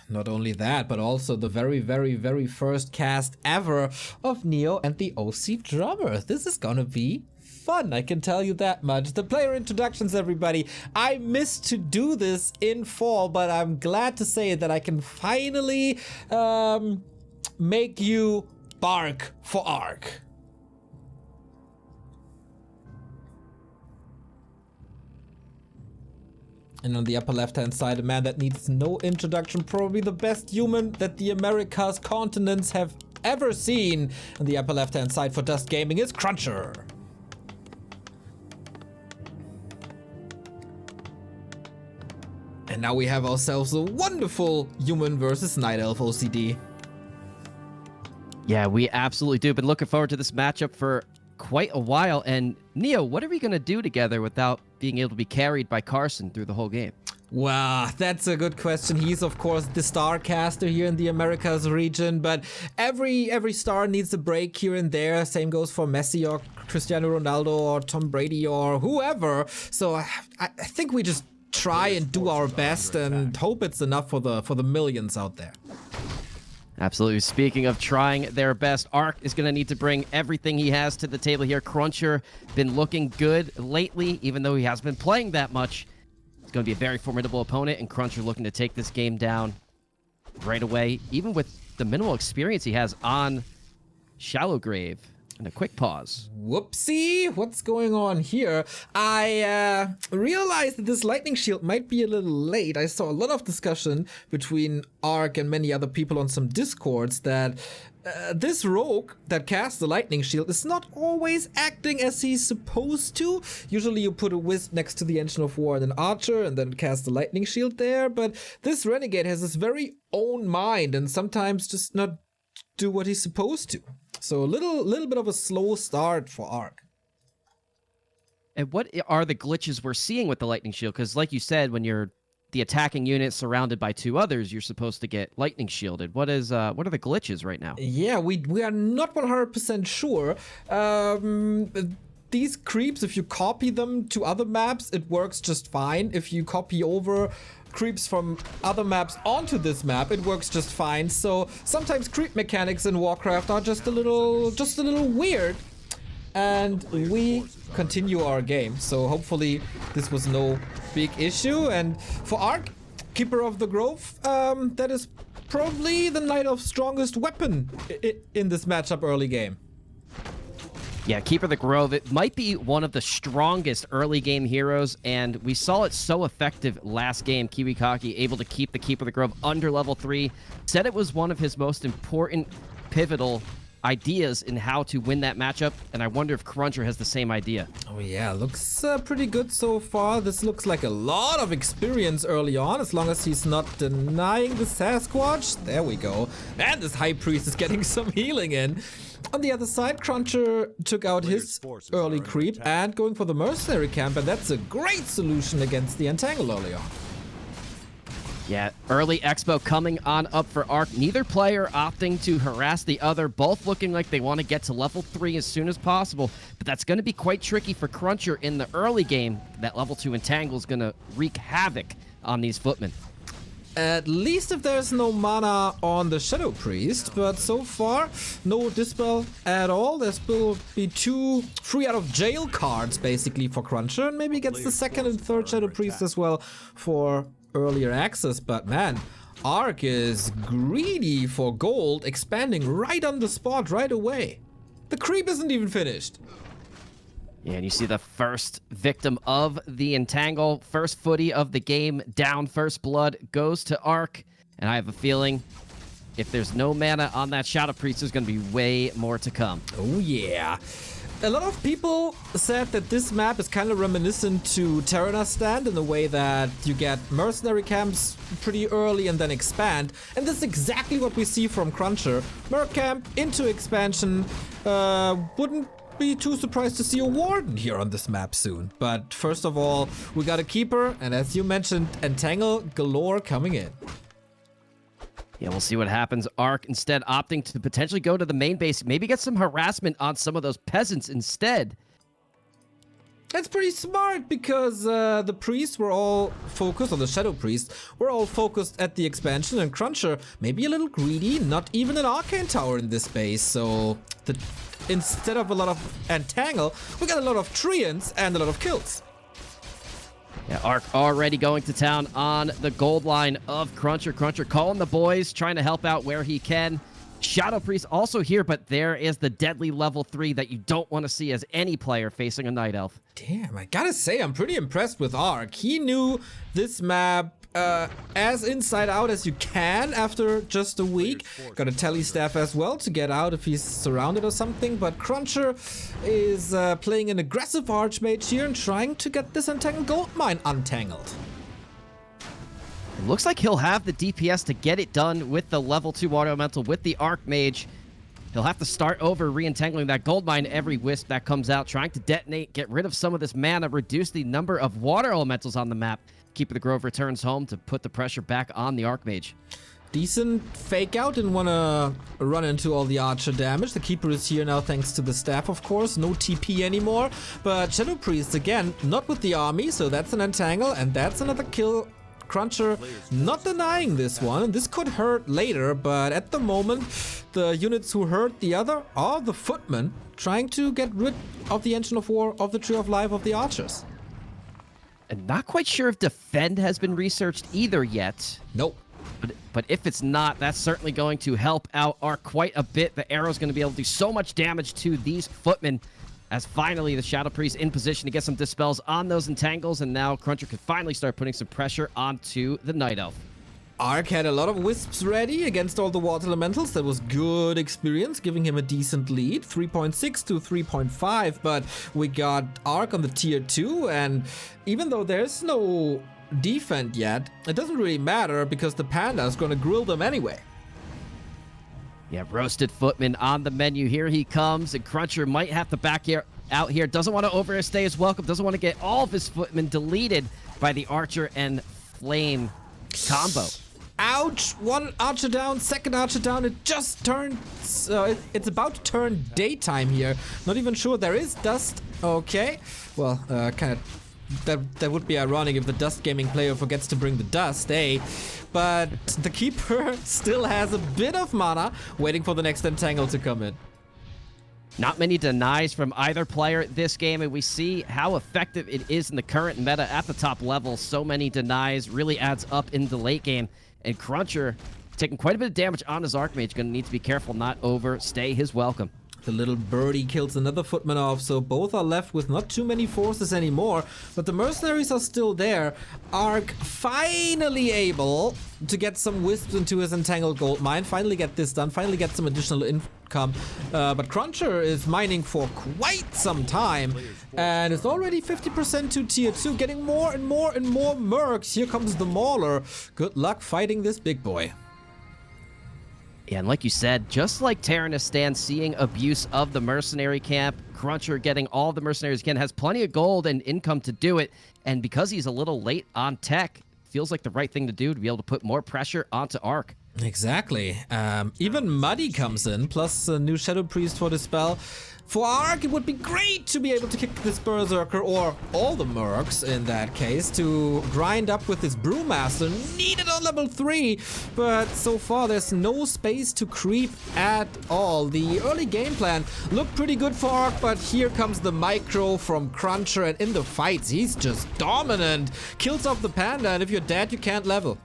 not only that, but also the very, very, very first cast ever of Neo and the OC drummer. This is gonna be fun, I can tell you that much. The player introductions, everybody. I missed to do this in fall, but I'm glad to say that I can finally make you bark for Ark. And on the upper left-hand side, a man that needs no introduction, probably the best human that the Americas continents have ever seen. On the upper left-hand side for Dust Gaming is CrunCher. And now we have ourselves a wonderful human versus Night Elf OCD. Yeah, we absolutely do. Been looking forward to this matchup for quite a while. And Neo, what are we going to do together without being able to be carried by Carson through the whole game? Wow, that's a good question. He's of course the star caster here in the Americas region, but every star needs a break here and there. Same goes for Messi or Cristiano Ronaldo or Tom Brady or whoever. So I think we just try and do our best and hope it's enough for the millions out there. Absolutely. Speaking of trying their best, Ark is going to need to bring everything he has to the table here. CrunCher been looking good lately, even though he hasn't been playing that much. It's going to be a very formidable opponent, and CrunCher looking to take this game down right away, even with the minimal experience he has on Shallow Grave. And a quick pause. Whoopsie, what's going on here? I realized that this lightning shield might be a little late. I saw a lot of discussion between Ark and many other people on some discords that this rogue that casts the lightning shield is not always acting as he's supposed to. Usually you put a wisp next to the engine of war and an archer and then cast the lightning shield there, but this renegade has his very own mind and sometimes just not do what he's supposed to. So a little bit of a slow start for Ark. And what are the glitches we're seeing with the lightning shield? Because like you said, when you're the attacking unit surrounded by two others, you're supposed to get lightning shielded. What are the glitches right now? Yeah, we are not 100% sure. These creeps, if you copy them to other maps, it works just fine. If you copy over creeps from other maps onto this map, it works just fine. So sometimes creep mechanics in WarCraft are just a little weird. And we continue our game. So hopefully this was no big issue. And for Ark, Keeper of the Grove, that is probably the Night Elf's strongest weapon in this matchup early game. Yeah, Keeper of the Grove, it might be one of the strongest early game heroes, and we saw it so effective last game. Kiwikaki able to keep the Keeper of the Grove under level 3, said it was one of his most important pivotal ideas in how to win that matchup, and I wonder if CrunCher has the same idea. Oh yeah, looks pretty good so far. This looks like a lot of experience early on, as long as he's not denying the Sasquatch. There we go. And this High Priest is getting some healing in. On the other side, CrunCher took out his early creep and going for the mercenary camp, and that's a great solution against the Entangle early on. Yeah, early expo coming on up for Ark. Neither player opting to harass the other, both looking like they want to get to level 3 as soon as possible, but that's going to be quite tricky for CrunCher in the early game. That level 2 Entangle is going to wreak havoc on these footmen. At least if there's no mana on the Shadow Priest, but so far, no Dispel at all. There will be 2 free out of jail cards basically for CrunCher, and maybe gets the second and third Shadow Priest as well for earlier access. But man, Ark is greedy for gold, expanding right on the spot right away. The creep isn't even finished. Yeah, and you see the first victim of the Entangle, first footy of the game down, first blood goes to Ark, and I have a feeling if there's no mana on that Shadow Priest, there's going to be way more to come. Oh yeah. A lot of people said that this map is kind of reminiscent to Terranas Stand in the way that you get mercenary camps pretty early and then expand, and this is exactly what we see from CrunCher. Merc camp into expansion, wouldn't be too surprised to see a Warden here on this map soon. But first of all, we got a Keeper, and as you mentioned, Entangle galore coming in. Yeah, we'll see what happens. Ark instead opting to potentially go to the main base, maybe get some harassment on some of those peasants instead. That's pretty smart because the priests were all focused, or the Shadow Priests were all focused at the expansion, and CrunCher maybe a little greedy, not even an Arcane Tower in this base, so instead of a lot of Entangle, we got a lot of Treants and a lot of kills. Yeah, Arc already going to town on the gold line of CrunCher. CrunCher calling the boys, trying to help out where he can. Shadow Priest also here, but there is the deadly level 3 that you don't want to see as any player facing a Night Elf. Damn, I gotta say, I'm pretty impressed with Ark. He knew this map as inside out as you can after just a week. Got a tele staff as well to get out if he's surrounded or something, but CrunCher is playing an aggressive Archmage here and trying to get this Untangled Goldmine untangled. It looks like he'll have the DPS to get it done with the level 2 Water Elemental, with the Archmage. He'll have to start over re-entangling that gold mine every wisp that comes out, trying to detonate, get rid of some of this mana, reduce the number of water elementals on the map. Keeper the Grove returns home to put the pressure back on the Archmage. Decent fake out, didn't want to run into all the archer damage. The Keeper is here now thanks to the staff, of course. No TP anymore, but Shadow Priest again, not with the army, so that's an entangle, and that's another kill. CrunCher not denying this one, and this could hurt later, but at the moment, the units who hurt the other are the footmen, trying to get rid of the Engine of War, of the Tree of Life, of the archers. And not quite sure if Defend has been researched either yet. Nope. But if it's not, that's certainly going to help out Arc quite a bit. The arrow's going to be able to do so much damage to these footmen, as finally the Shadow Priest in position to get some dispels on those entangles, and now CrunCher can finally start putting some pressure onto the Night Elf. Ark had a lot of wisps ready against all the water elementals. That was good experience, giving him a decent lead, 3.6 to 3.5, but we got Ark on the tier 2, and even though there's no defend yet, it doesn't really matter because the Panda is going to grill them anyway. Yeah, Roasted Footman on the menu. Here he comes, and CrunCher might have to back out here. Doesn't want to overstay his welcome. Doesn't want to get all of his footmen deleted by the Archer and Flame combo. Ouch! One archer down, second archer down. It just turned... it's about to turn daytime here. Not even sure there is dust. Okay. Well, kind of... That would be ironic if the Dust Gaming player forgets to bring the dust, eh? But the Keeper still has a bit of mana, waiting for the next Entangle to come in. Not many denies from either player this game, and we see how effective it is in the current meta at the top level. So many denies really adds up in the late game, and CrunCher taking quite a bit of damage on his Archmage. Going to need to be careful not overstay his welcome. The little birdie kills another footman off, so both are left with not too many forces anymore, but the mercenaries are still there. Ark finally able to get some wisps into his entangled gold mine, finally get this done, finally get some additional income, but CrunCher is mining for quite some time, and it's already 50% to tier 2, getting more and more and more mercs. Here comes the Mauler. Good luck fighting this big boy. Yeah, and like you said, just like Terranistan seeing abuse of the mercenary camp, CrunCher getting all the mercenaries again, has plenty of gold and income to do it, and because he's a little late on tech, feels like the right thing to do to be able to put more pressure onto Ark. Exactly. Even Muddy comes in, plus a new Shadow Priest for the spell. For Ark, it would be great to be able to kick this Berserker, or all the Mercs in that case, to grind up with this Brewmaster, needed on level 3, but so far there's no space to creep at all. The early game plan looked pretty good for Ark, but here comes the micro from CrunCher, and in the fights, he's just dominant. Kills off the Panda, and if you're dead, you can't level.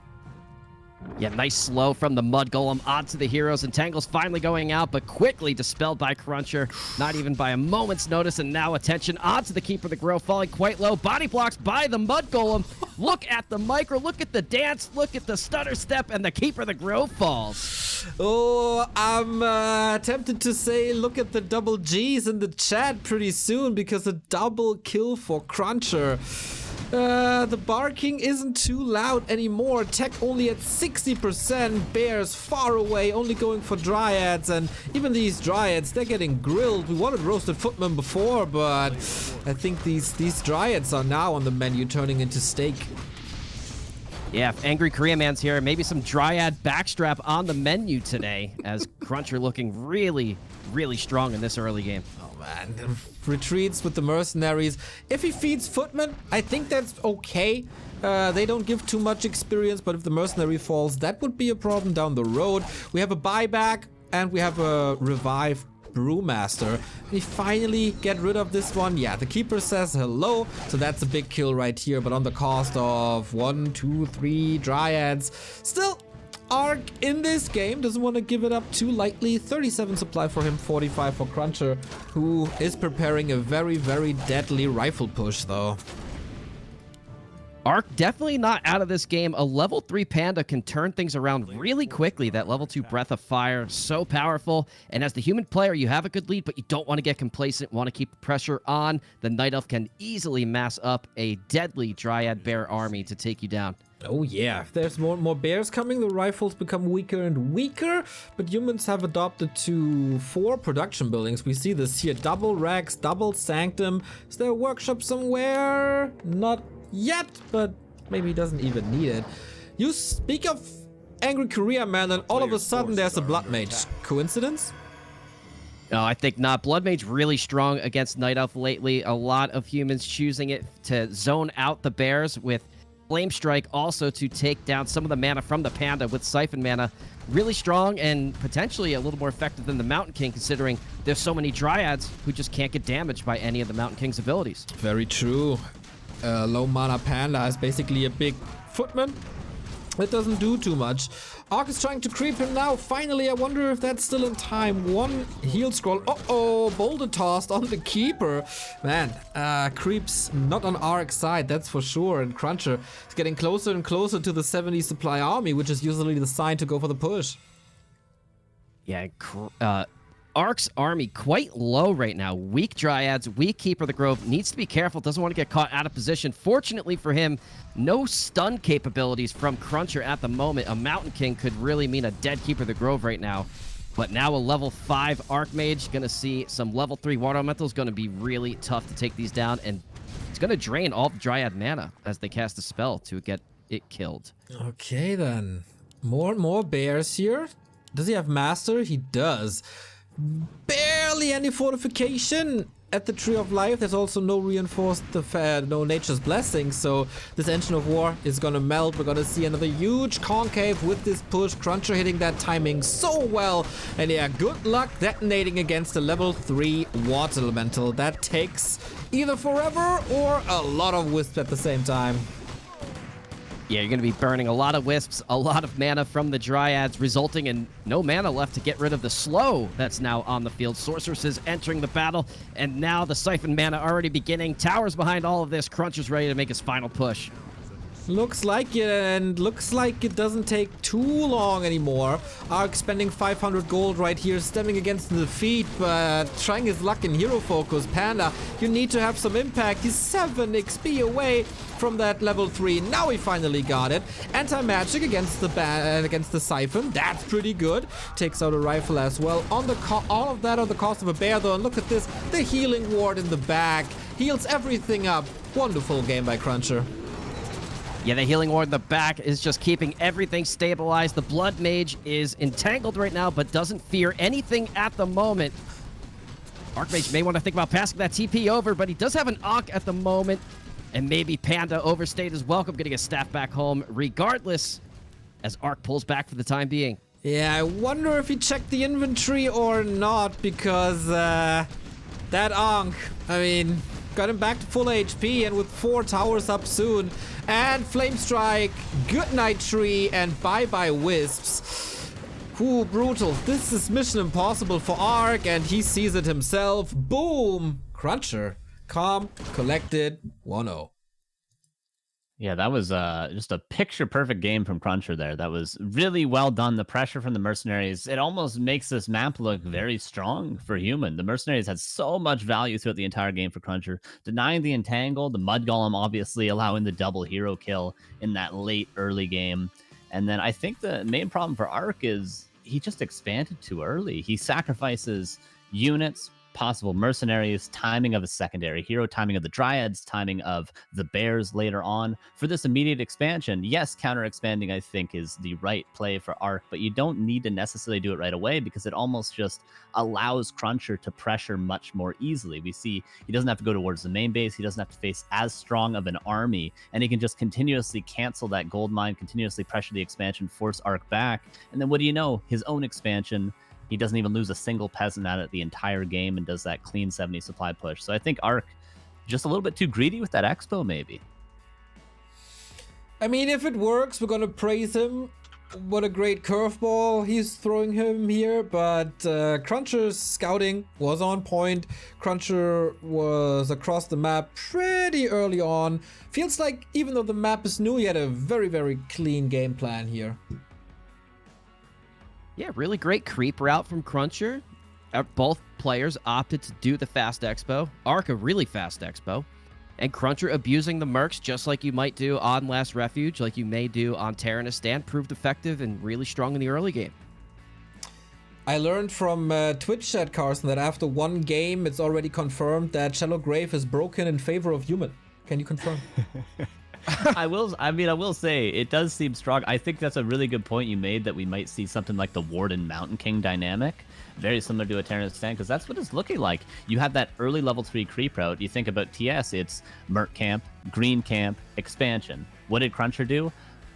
Yeah, nice slow from the Mud Golem onto the heroes. Entangle's finally going out, but quickly dispelled by CrunCher. Not even by a moment's notice, and now attention onto the Keeper of the Grove, falling quite low. Body blocks by the Mud Golem. Look at the micro, look at the dance, look at the stutter step, and the Keeper of the Grove falls. Oh, I'm tempted to say look at the double G's in the chat pretty soon, because a double kill for CrunCher. The barking isn't too loud anymore. Tech only at 60%. Bears far away, only going for Dryads, and even these Dryads, they're getting grilled. We wanted Roasted Footman before, but I think these Dryads are now on the menu, turning into steak. Yeah, if Angry Korean Man's here, maybe some Dryad backstrap on the menu today, as CrunCher looking really, really strong in this early game. Oh man. Retreats with the mercenaries. If he feeds footmen, I think that's okay. They don't give too much experience, but if the mercenary falls, that would be a problem down the road. We have a buyback, and we have a revive Brewmaster. We finally get rid of this one. Yeah, the keeper says hello, so that's a big kill right here, but on the cost of 1, 2, 3 dryads. Still, Ark in this game doesn't want to give it up too lightly. 37 supply for him, 45 for CrunCher, who is preparing a very, very deadly rifle push though. Ark definitely not out of this game. A level 3 Panda can turn things around really quickly. That level 2 Breath of Fire, so powerful. And as the human player, you have a good lead, but you don't want to get complacent, want to keep the pressure on. The Night Elf can easily mass up a deadly Dryad Bear army to take you down. Oh yeah, if there's more and more bears coming, the rifles become weaker and weaker, but humans have adopted to 4 production buildings. We see this here, double Rex, double Sanctum. Is there a workshop somewhere? Not yet, but maybe he doesn't even need it. You speak of Angry Korea Man, and all of a sudden there's a Blood Mage. Coincidence? No, I think not. Blood Mage really strong against Night Elf lately. A lot of humans choosing it to zone out the bears with Flame Strike, also to take down some of the mana from the Panda with Siphon mana. Really strong and potentially a little more effective than the Mountain King, considering there's so many Dryads who just can't get damaged by any of the Mountain King's abilities. Very true. Low mana Panda is basically a big footman. It doesn't do too much. Ark is trying to creep him now. Finally, I wonder if that's still in time. 1 heal scroll. Uh-oh, boulder tossed on the keeper. Man, creeps not on Ark's side, that's for sure. And CrunCher is getting closer and closer to the 70 supply army, which is usually the sign to go for the push. Yeah, Ark's army quite low right now. Weak Dryads, weak Keeper of the Grove. Needs to be careful. Doesn't want to get caught out of position. Fortunately for him, no stun capabilities from CrunCher at the moment. A Mountain King could really mean a dead Keeper of the Grove right now. But now a level 5 Archmage. Going to see some level 3 Water Elementals. Going to be really tough to take these down. And it's going to drain all the Dryad mana as they cast a spell to get it killed. Okay, then. More and more bears here. Does he have Master? He does. Barely any fortification at the Tree of Life. There's also no reinforced, no Nature's Blessing, so this Engine of War is gonna melt. We're gonna see another huge concave with this push. CrunCher hitting that timing so well, and yeah, good luck detonating against a level 3 Water Elemental. That takes either forever or a lot of wisps at the same time. Yeah, you're going to be burning a lot of wisps, a lot of mana from the Dryads, resulting in no mana left to get rid of the slow that's now on the field. Sorceresses entering the battle, and now the Siphon mana already beginning. Towers behind all of this. CrunCher's ready to make his final push. Looks like it, and looks like it doesn't take too long anymore. Ark spending 500 gold right here, stemming against the defeat, but trying his luck in hero focus. Panda, you need to have some impact. He's 7 XP away from that level 3. Now he finally got it. Anti-magic against the Siphon. That's pretty good. Takes out a rifle as well. On the all of that on the cost of a bear, though. And look at this, the healing ward in the back heals everything up. Wonderful game by CrunCher. Yeah, the healing ward in the back is just keeping everything stabilized. The Blood Mage is entangled right now, but doesn't fear anything at the moment. Archmage may want to think about passing that TP over, but he does have an Ankh at the moment. And maybe Panda overstayed his welcome, getting a staff back home regardless, as Ark pulls back for the time being. Yeah, I wonder if he checked the inventory or not, because that Ankh, I mean, got him back to full HP, and with 4 towers up soon, and Flame Strike, good Night Tree, and bye-bye Wisps. Ooh, brutal. This is mission impossible for Ark, and he sees it himself. Boom! CrunCher. Calm, collected, 1-0. Yeah, that was just a picture-perfect game from CrunCher there. That was really well done. The pressure from the Mercenaries, it almost makes this map look very strong for human. The Mercenaries had so much value throughout the entire game for CrunCher. Denying the Entangle, the Mud Golem obviously allowing the double hero kill in that late early game. And then I think the main problem for Ark is he just expanded too early. He sacrifices units, possible mercenaries, timing of a secondary hero, timing of the dryads, timing of the bears later on for this immediate expansion. Yes, counter expanding I think is the right play for Arc, but you don't need to necessarily do it right away because it almost just allows CrunCher to pressure much more easily. We see he doesn't have to go towards the main base, he doesn't have to face as strong of an army, and he can just continuously cancel that gold mine, continuously pressure the expansion, force Arc back, and then what do you know? His own expansion, he doesn't even lose a single peasant at it the entire game and does that clean 70 supply push. So I think Arc just a little bit too greedy with that expo, maybe. I mean, if it works, we're gonna praise him. What a great curveball he's throwing him here, but CrunCher's scouting was on point. CrunCher was across the map pretty early on. Feels like even though the map is new, he had a very, very clean game plan here. Yeah, really great creep route from CrunCher. Both players opted to do the fast expo. Arc a really fast expo. And CrunCher abusing the mercs just like you might do on Last Refuge, like you may do on Terranistan, proved effective and really strong in the early game. I learned from Twitch chat, Carson, that after one game, it's already confirmed that Shallow Grave is broken in favor of human. Can you confirm? I will say it does seem strong. I think that's a really good point you made, that we might see something like the Warden Mountain King dynamic, very similar to a Terranistan, because that's what it's looking like. You have that early level 3 creep route. You think about TS, it's Merc Camp, Green Camp, Expansion. What did CrunCher do?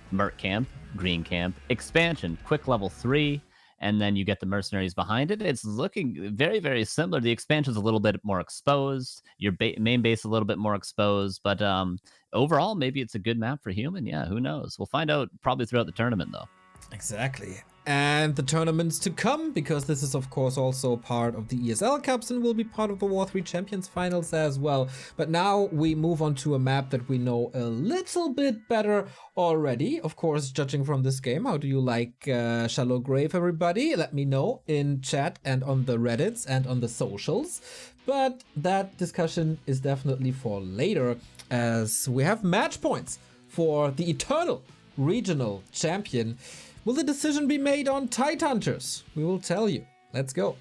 Merc Camp, Green Camp, Expansion, quick level 3, and then you get the mercenaries behind it. It's looking very, very similar. The expansion's a little bit more exposed, your main base a little bit more exposed, but overall, maybe it's a good map for human. Yeah, who knows? We'll find out probably throughout the tournament, though. Exactly. And the tournaments to come, because this is of course also part of the ESL Cups and will be part of the War3 Champions Finals as well. But now we move on to a map that we know a little bit better already. Of course, judging from this game, how do you like Shallow Grave, everybody? Let me know in chat and on the Reddits and on the socials. But that discussion is definitely for later, as we have match points for the eternal regional champion. Will the decision be made on Tidehunters? We will tell you. Let's go.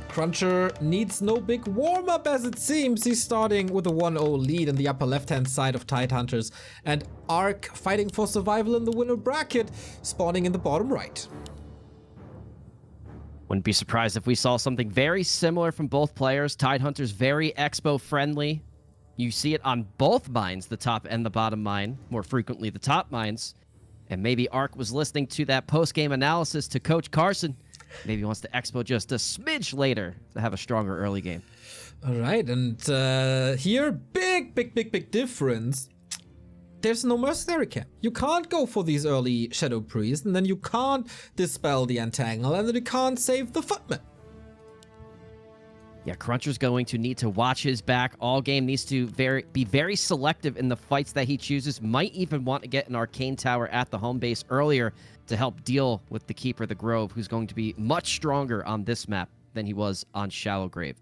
CrunCher needs no big warm-up as it seems. He's starting with a 1-0 lead in the upper left-hand side of Tidehunters, and Arc fighting for survival in the winner bracket, spawning in the bottom right. Wouldn't be surprised if we saw something very similar from both players. Tidehunters very expo friendly. You see it on both mines, the top and the bottom mine, more frequently the top mines. And maybe Arc was listening to that post-game analysis to Coach Carson. Maybe he wants to expo just a smidge later to have a stronger early game. All right, and here, big difference. There's no mercenary camp. You can't go for these early Shadow Priests, and then you can't dispel the Entangle, and then you can't save the Footman. Yeah, CrunCher's going to need to watch his back all game, needs to be very selective in the fights that he chooses, might even want to get an Arcane Tower at the home base earlier to help deal with the Keeper of the Grove, who's going to be much stronger on this map than he was on Shallow Grave.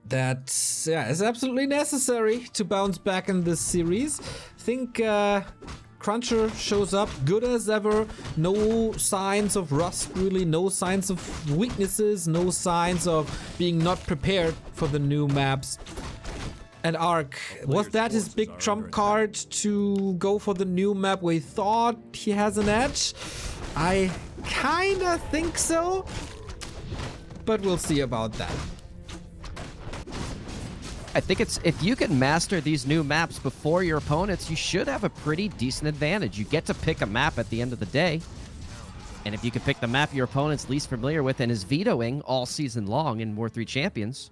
That is absolutely necessary to bounce back in this series. I think CrunCher shows up good as ever. No signs of rust, really. No signs of weaknesses. No signs of being not prepared for the new maps. And Arc, was that his big trump card to go for the new map where he thought he has an edge? I kinda think so, but we'll see about that. I think it's, if you can master these new maps before your opponents, you should have a pretty decent advantage. You get to pick a map at the end of the day. And if you can pick the map your opponent's least familiar with and is vetoing all season long in War3 Champions,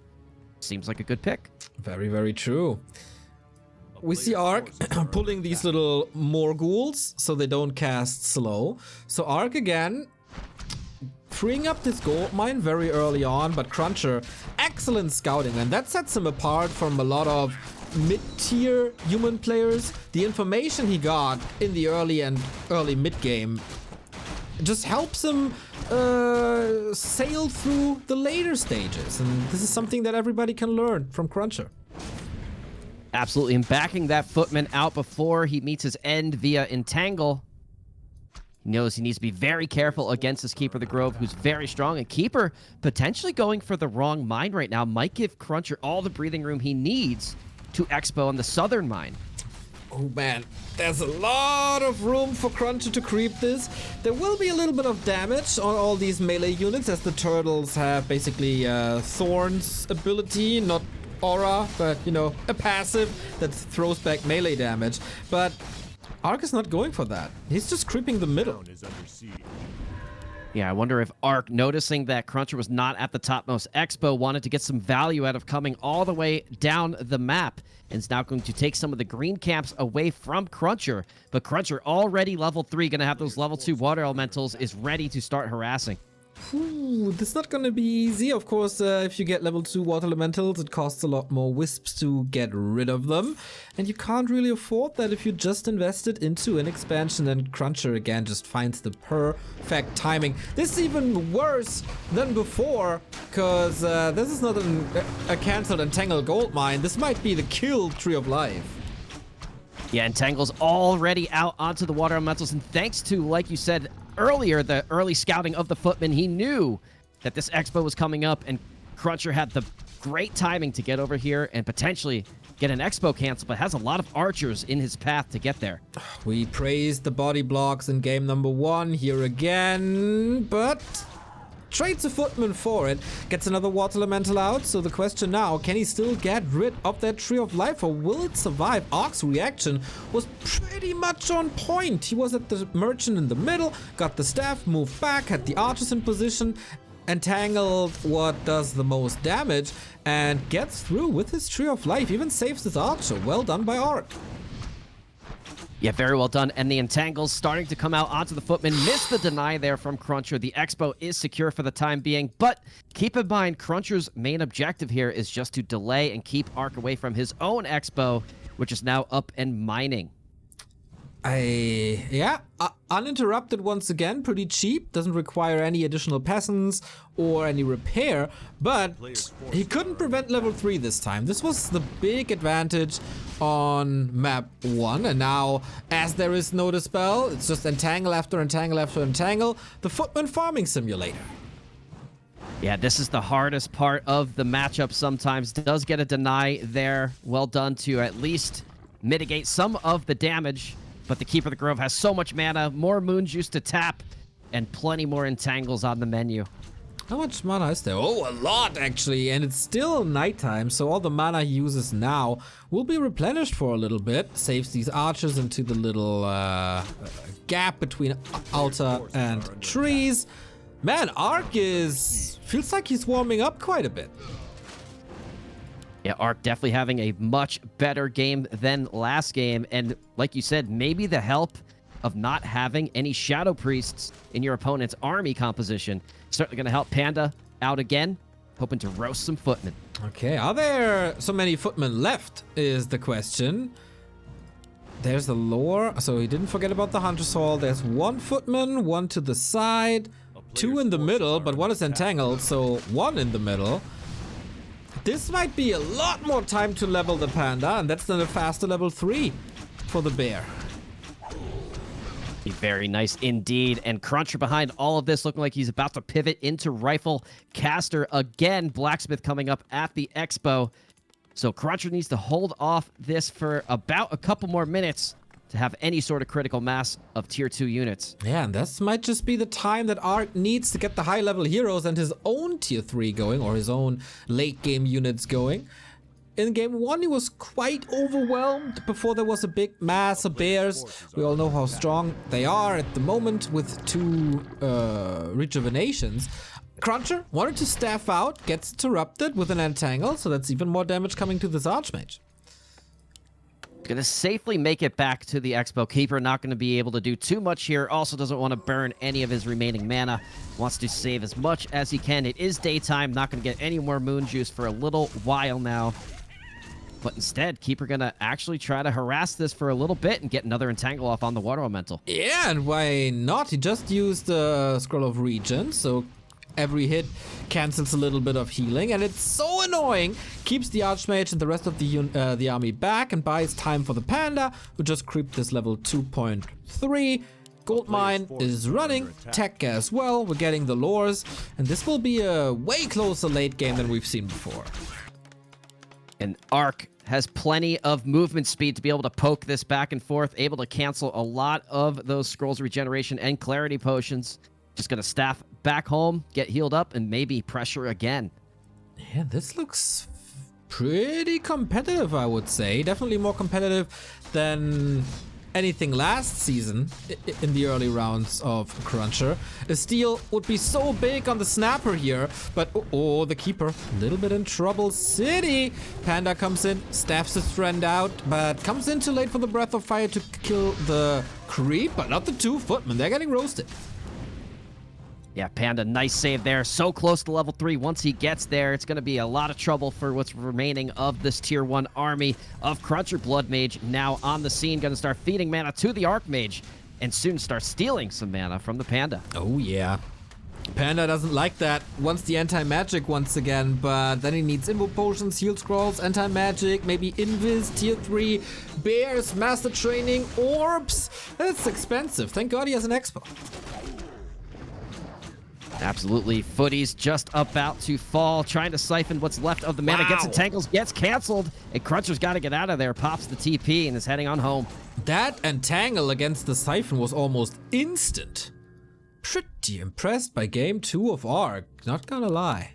seems like a good pick. Very, very true. We see Arc pulling these little Morghuls so they don't cast slow. So Arc again freeing up this gold mine very early on, but CrunCher, excellent scouting, and that sets him apart from a lot of mid-tier human players. The information he got in the early mid-game just helps him sail through the later stages, and this is something that everybody can learn from CrunCher. Absolutely, and backing that footman out before he meets his end via Entangle. He knows he needs to be very careful against this Keeper of the Grove, who's very strong. And Keeper potentially going for the wrong mine right now might give CrunCher all the breathing room he needs to Expo on the southern mine. Oh man, there's a lot of room for CrunCher to creep this. There will be a little bit of damage on all these melee units, as the turtles have basically Thorn's ability, not aura, but you know, a passive that throws back melee damage. But Ark is not going for that. He's just creeping the middle. Yeah, I wonder if Ark, noticing that CrunCher was not at the topmost Expo, wanted to get some value out of coming all the way down the map, and is now going to take some of the green camps away from CrunCher. But CrunCher, already level 3, going to have those level 2 water elementals, is ready to start harassing. Ooh, this is not gonna be easy. Of course, if you get level 2 water elementals, it costs a lot more wisps to get rid of them. And you can't really afford that if you just invested into an expansion. And CrunCher again just finds the perfect timing. This is even worse than before, because this is not a cancelled Entangled gold mine. This might be the kill Tree of Life. Yeah, Entangle's already out onto the water elementals, and thanks to, like you said earlier, the early scouting of the footman, he knew that this Expo was coming up, and CrunCher had the great timing to get over here and potentially get an Expo cancel, but has a lot of archers in his path to get there. We praised the body blocks in game number 1 here again, but trades a footman for it, gets another water elemental out. So the question now, can he still get rid of that Tree of Life, or will it survive? Ark's reaction was pretty much on point. He was at the merchant in the middle, got the staff, moved back, had the archers in position, entangled what does the most damage, and gets through with his Tree of Life, even saves his archer. Well done by Ark. Yeah, very well done. And the Entangles starting to come out onto the footman. Missed the deny there from CrunCher. The Expo is secure for the time being, but keep in mind, CrunCher's main objective here is just to delay and keep Ark away from his own Expo, which is now up and mining. Uninterrupted once again, pretty cheap, doesn't require any additional peasants or any repair, but he couldn't prevent level 3 this time. This was the big advantage on map 1, and now, as there is no dispel, it's just entangle after entangle after entangle, the footman farming simulator. Yeah, this is the hardest part of the matchup sometimes. Does get a deny there. Well done to at least mitigate some of the damage. But the Keeper of the Grove has so much mana, more moon juice to tap, and plenty more entangles on the menu. How much mana is there? Oh, a lot actually, and it's still nighttime, so all the mana he uses now will be replenished for a little bit. Saves these archers into the little gap between altar and trees. Man, Ark feels like he's warming up quite a bit. Yeah, Ark definitely having a much better game than last game. And like you said, maybe the help of not having any Shadow Priests in your opponent's army composition certainly going to help Panda out again, hoping to roast some footmen. Okay, are there so many footmen left is the question. There's the lore, so he didn't forget about the Hunter's Hall. There's one footman, one to the side, two in the middle, but one is entangled, so one in the middle. This might be a lot more time to level the Panda, and that's then a faster level 3 for the bear. Very nice indeed. And CrunCher behind all of this, looking like he's about to pivot into Rifle Caster again. Blacksmith coming up at the Expo. So CrunCher needs to hold off this for about a couple more minutes to have any sort of critical mass of tier 2 units. Yeah, and this might just be the time that Ark needs to get the high level heroes and his own tier 3 going, or his own late game units going. In game 1, he was quite overwhelmed before there was a big mass of bears. We all know how strong they are at the moment with 2 rejuvenations. CrunCher wanted to staff out, gets interrupted with an entangle, so that's even more damage coming to this Archmage. Going to safely make it back to the Expo. Keeper not going to be able to do too much here. Also doesn't want to burn any of his remaining mana. Wants to save as much as he can. It is daytime. Not going to get any more moon juice for a little while now. But instead, Keeper going to actually try to harass this for a little bit and get another entangle off on the water elemental. Yeah, and why not? He just used the Scroll of Regen, so every hit cancels a little bit of healing, and it's so annoying annoying. Keeps the Archmage and the rest of the army back and buys time for the Panda, who just creeped this level 2.3. Goldmine is running, tech as well, we're getting the lures, and this will be a way closer late game than we've seen before. And Arc has plenty of movement speed to be able to poke this back and forth, able to cancel a lot of those Scrolls Regeneration and Clarity Potions. Just going to staff back home, get healed up, and maybe pressure again. Yeah, this looks pretty competitive, I would say. Definitely more competitive than anything last season in the early rounds of CrunCher. A steal would be so big on the snapper here, but oh, the keeper, a little bit in trouble. City! Panda comes in, staffs his friend out, but comes in too late for the Breath of Fire to kill the creep, but not the 2 footmen. They're getting roasted. Yeah, Panda, nice save there. So close to level 3. Once he gets there, it's going to be a lot of trouble for what's remaining of this tier 1 army of CrunCher Blood Mage. Now on the scene, going to start feeding mana to the Archmage and soon start stealing some mana from the Panda. Oh, yeah. Panda doesn't like that. Wants the anti-magic once again, but then he needs Invo Potions, Heal Scrolls, anti-magic, maybe Invis, tier 3, Bears, Master Training, Orbs. That's expensive. Thank God he has an Expo. Absolutely. Footy's just about to fall, trying to siphon what's left of the mana. Wow. Gets entangles, gets canceled, and CrunCher's got to get out of there. Pops the TP and is heading on home. That entangle against the Siphon was almost instant. Pretty impressed by game 2 of Arc, not gonna lie.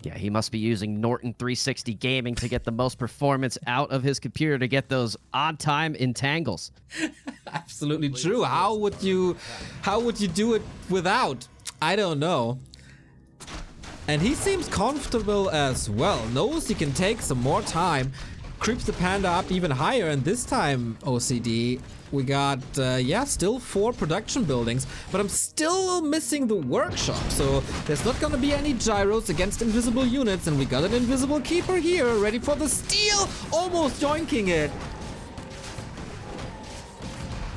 Yeah, he must be using Norton 360 Gaming to get the most performance out of his computer to get those on-time entangles. Absolutely true. How would you do it without? I don't know. And he seems comfortable as well. Knows he can take some more time. Creeps the Panda up even higher, and this time, OCD, we got, still 4 production buildings, but I'm still missing the workshop, so there's not gonna be any gyros against invisible units, and we got an invisible keeper here, ready for the steal, almost yoinking it.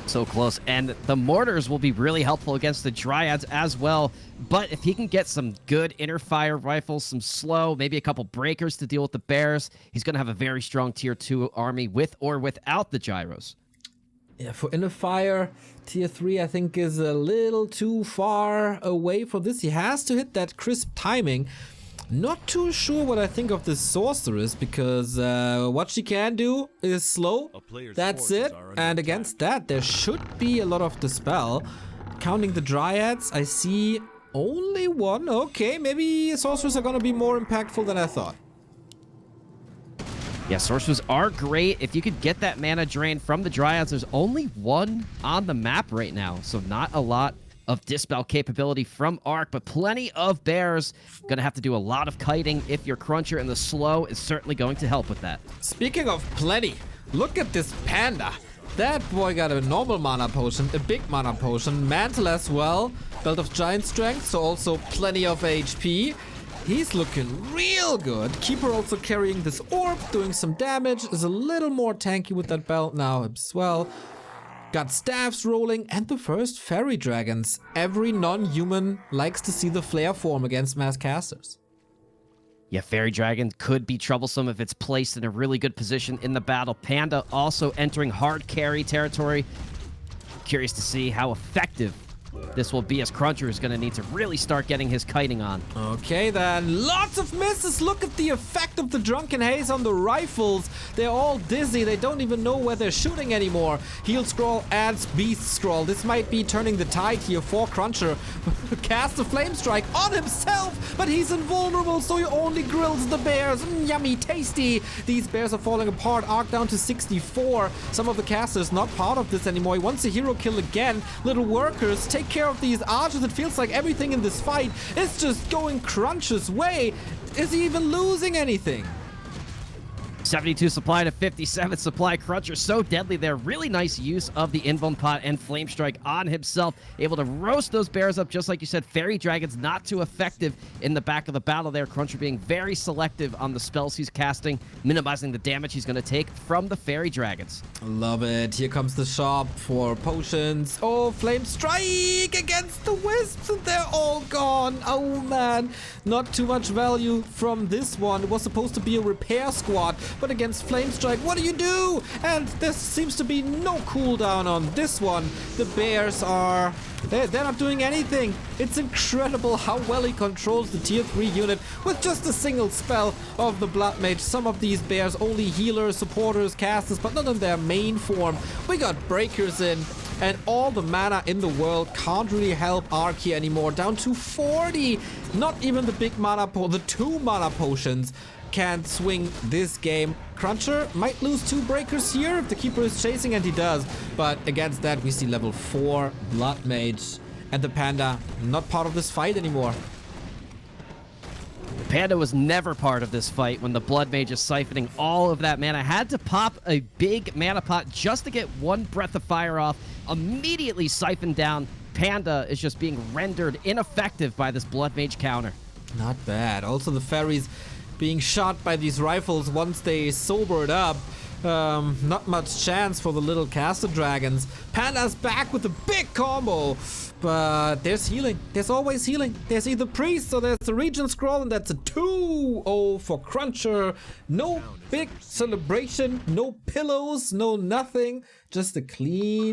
So close, and the mortars will be really helpful against the Dryads as well, but if he can get some good inner fire rifles, some slow, maybe a couple breakers to deal with the bears, he's gonna have a very strong tier 2 army with or without the gyros. Yeah, for inner fire, tier 3 I think is a little too far away for this. He has to hit that crisp timing. Not too sure what I think of this sorceress, because what she can do is slow. That's it. And against that, there should be a lot of dispel. Counting the dryads, I see only 1. Okay, maybe sorcerers are gonna be more impactful than I thought. Yeah, sorcerers are great. If you could get that mana drain from the dryads, there's only 1 on the map right now, so not a lot of dispel capability from Arc, but plenty of bears. Gonna have to do a lot of kiting if you're CrunCher, and the slow is certainly going to help with that. Speaking of plenty, look at this Panda. That boy got a normal mana potion, a big mana potion, mantle as well, belt of giant strength, so also plenty of HP. He's looking real good. Keeper also carrying this orb, doing some damage, is a little more tanky with that belt now as well. Got staffs rolling and the first fairy dragons. Every non-human likes to see the flare form against mass casters. Yeah, Fairy Dragon could be troublesome if it's placed in a really good position in the battle. Panda also entering hard carry territory. Curious to see how effective this will be, as CrunCher is going to need to really start getting his kiting on. Okay then, lots of misses. Look at the effect of the Drunken Haze on the rifles. They're all dizzy. They don't even know where they're shooting anymore. Heal Scroll adds Beast Scroll. This might be turning the tide here for CrunCher. Cast a Flame Strike on himself, but he's invulnerable, so he only grills the bears. Yummy, tasty. These bears are falling apart. Arc down to 64. Some of the casters not part of this anymore. He wants a hero kill again. Little workers, take care of these archers. It feels like everything in this fight is just going CrunCher's way. Is he even losing anything? 72 supply to 57 supply. CrunCher so deadly there. Really nice use of the Invuln Pot and Flame Strike on himself. Able to roast those bears up, just like you said. Fairy Dragons not too effective in the back of the battle there. CrunCher being very selective on the spells he's casting, minimizing the damage he's going to take from the Fairy Dragons. Love it. Here comes the shop for potions. Oh, Flame Strike against the Wisps, and they're all gone. Oh, man. Not too much value from this one. It was supposed to be a repair squad, but against Flame Strike, what do? And there seems to be no cooldown on this one. The bears are... They're not doing anything. It's incredible how well he controls the tier 3 unit with just a single spell of the Blood Mage. Some of these bears only healers, supporters, casters, but not in their main form. We got breakers in, and all the mana in the world can't really help Ark here anymore. Down to 40. Not even the big mana the 2 mana potions can't swing this game. CrunCher might lose 2 breakers here if the keeper is chasing, and he does. But against that, we see level 4 Blood Mage, and the Panda not part of this fight anymore. Panda was never part of this fight when the Blood Mage is siphoning all of that mana. Had to pop a big mana pot just to get 1 Breath of Fire off. Immediately siphoned down. Panda is just being rendered ineffective by this Blood Mage counter. Not bad. Also, the fairies being shot by these rifles once they sobered up. Not much chance for the little caster dragons. Panda's back with a big combo, but there's healing. There's always healing. There's either priest or there's a region scroll, and that's a 2-0 for CrunCher. No big celebration, no pillows, no nothing. Just a clean